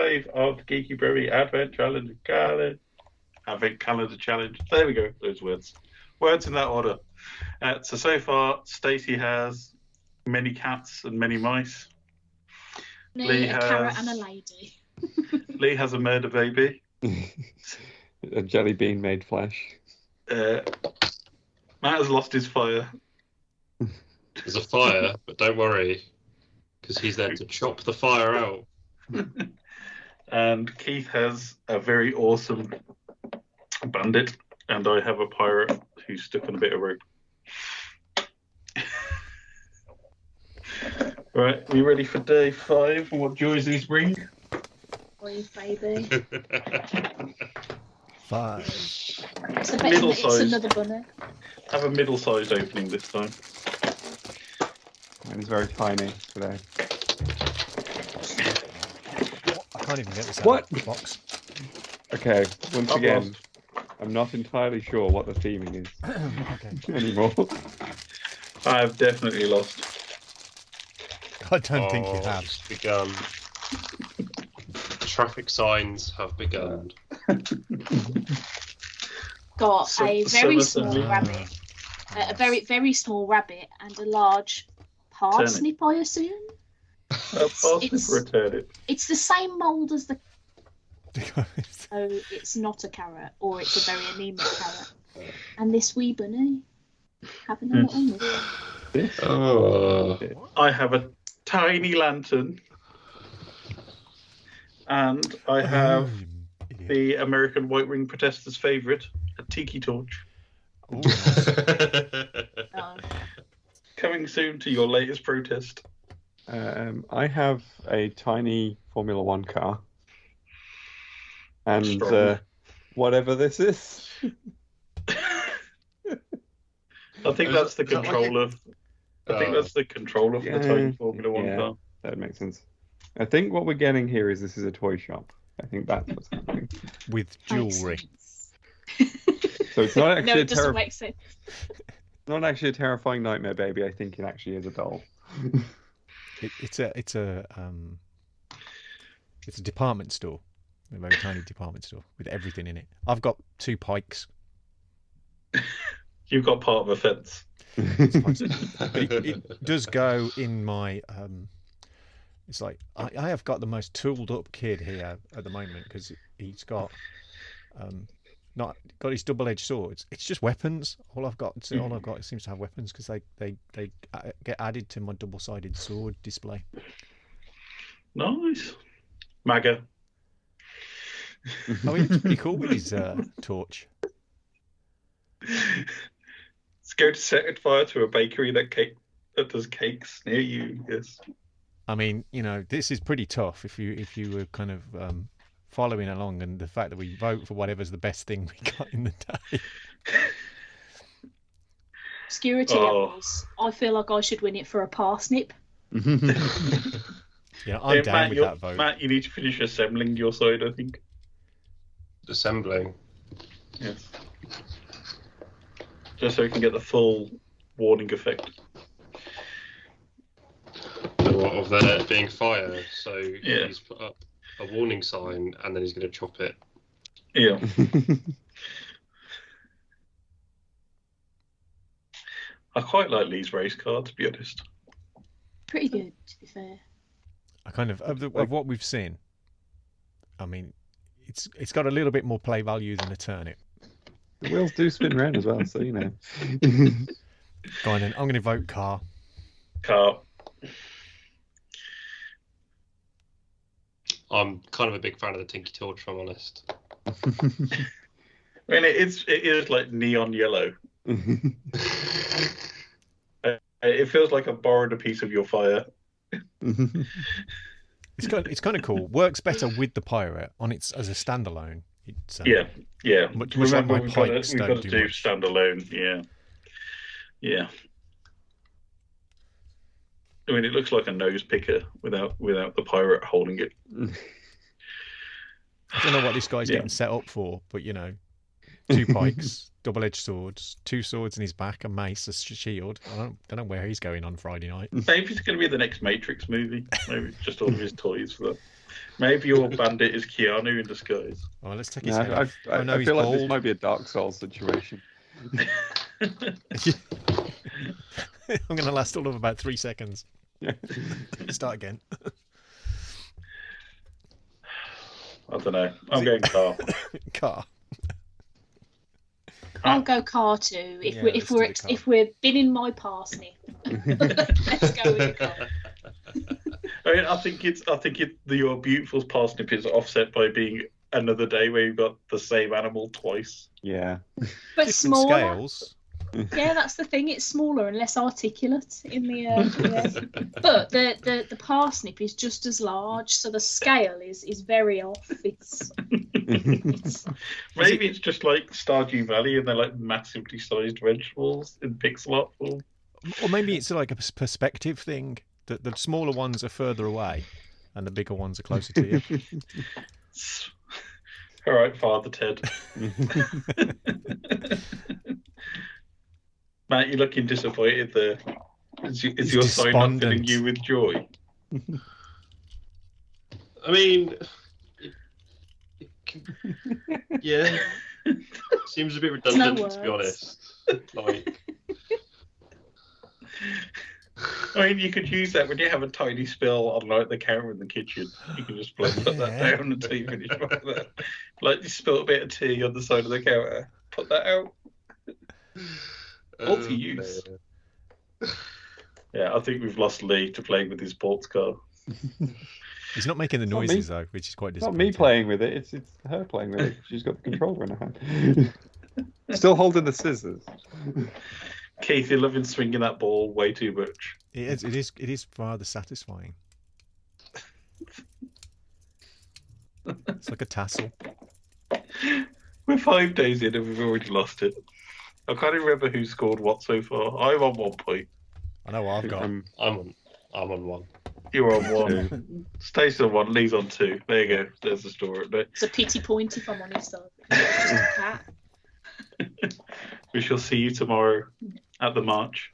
5 of the Geeky Brummie Advent Calendar Challenge. There we go. Those words. Words in that order. So far, Stacey has many cats and many mice. Me, a carrot and a lady. Leigh has a murder baby. A jelly bean made flesh. Matt has lost his fire. There's a fire, but don't worry, because he's there to chop the fire out. And Keith has a very awesome bandit, and I have a pirate who's stuck on a bit of rope. Right, are you ready for day 5 and what joys these bring? Boy, baby. 5. It's another bunny. Have a middle-sized opening this time. Mine is very tiny today. I can't even get this out What? of the box. Okay, once I've again, lost. I'm not entirely sure what the theming is Okay. anymore. I've definitely lost. I don't think you have. It's begun. Traffic signs have begun. Got a very small Summer. rabbit. A very, very small rabbit and a large parsnip, I assume. Parsnip for a turnip. It's the same mould as the... So it's not a carrot, or it's a very anemic carrot. And this wee bunny having a little nibble. This? Oh. I have a tiny lantern. And I have the American white-winged protester's favourite, a tiki torch. Ooh. No. Coming soon to your latest protest. I have a tiny Formula One car. And Strong. whatever this is. I think that's the Is that like controller. I think that's the controller for the tiny Formula One car. That makes sense. I think what we're getting here is this is a toy shop. I think that's what's happening. With jewellery. So it's not No, actually it doesn't make sense. not actually a terrifying nightmare baby. I think it actually is a doll. It's a department store, a very tiny department store with everything in it. I've got 2 pikes. You've got part of a fence. But it does go in my. It's like I have got the most tooled up kid here at the moment because he's got not got his double-edged swords. It's just weapons. All I've got seems to have weapons because they get added to my double-sided sword display. Nice. MAGA. Oh, he looks pretty cool with his torch. Let's go to set fire to a bakery that does cakes near you. Yes. I mean, this is pretty tough if you were kind of following along, and the fact that we vote for whatever's the best thing we got in the day. Obscurity levels. I feel like I should win it for a parsnip. Yeah, I'm down Matt, with that vote. Matt, you need to finish assembling your side, I think. Assembling. Yes. Just so we can get the full warning effect. Of there being fire, so Yeah. he's put up a warning sign and then he's going to chop it. Yeah. I quite like Leigh's race car, to be honest. Pretty good, to be fair. I kind of what we've seen. I mean, it's got a little bit more play value than a turnip. The wheels do spin around as well, so Go on then. I'm going to vote car. Car. I'm kind of a big fan of the Tinky Torch, if I'm honest. I mean, it is like neon yellow. It feels like I borrowed a piece of your fire. It's kind of cool. Works better with the pirate on its as a standalone. It's, Yeah. Much Remember, like my pikes we've don't got to do do much. standalone. Yeah. I mean, it looks like a nose picker without the pirate holding it. I don't know what this guy's getting set up for, but 2 pikes, double-edged swords, 2 swords in his back, a mace, a shield. I don't know where he's going on Friday night. Maybe it's going to be the next Matrix movie. Maybe just all of his toys for that. Maybe your bandit is Keanu in disguise. Oh, let's take his No, head off. Oh no, I he's feel like bald. this might be a Dark Souls situation. I'm going to last all of about 3 seconds. Yeah. Start again. I don't know. I'm going car. Car. I'll go car too. Yeah, let's do the car. If we're binning my parsnip, let's go with the car. I mean, I think your beautiful parsnip is offset by being another day where you've got the same animal twice. Yeah. But Different smaller. scales. Yeah, that's the thing. It's smaller and less articulate in the. But the parsnip is just as large, so the scale is very off. It's Maybe it's just like Stardew Valley and they're like massively sized vegetables in pixel art form. Or maybe it's like a perspective thing. That the smaller ones are further away and the bigger ones are closer to you. All right, Father Ted. Matt, you're looking disappointed there. Is your sign not filling you with joy? I mean, yeah, seems a bit redundant to be honest. Like, I mean, you could use that when you have a tiny spill on like the counter in the kitchen. You can just put that down until you finish like that. Like you spill a bit of tea on the side of the counter, put that out. Multi-use. Yeah, I think we've lost Leigh to playing with his sports car. He's not making the noises though, which is quite It's not disappointing. me playing with it. It's her playing with it. She's got the controller in her hand. Still holding the scissors. Keith, you're loving swinging that ball way too much. It is rather satisfying. It's like a tassel. We're 5 days in and we've already lost it. I can't even remember who scored what so far. I'm on 1 point. I know what I've got. I'm on one. You're on 1. Stacey's on 1. Lee's on 2. There you go. There's the story. It's a pity point if I'm honest though. It's just a cat. We shall see you tomorrow at the march.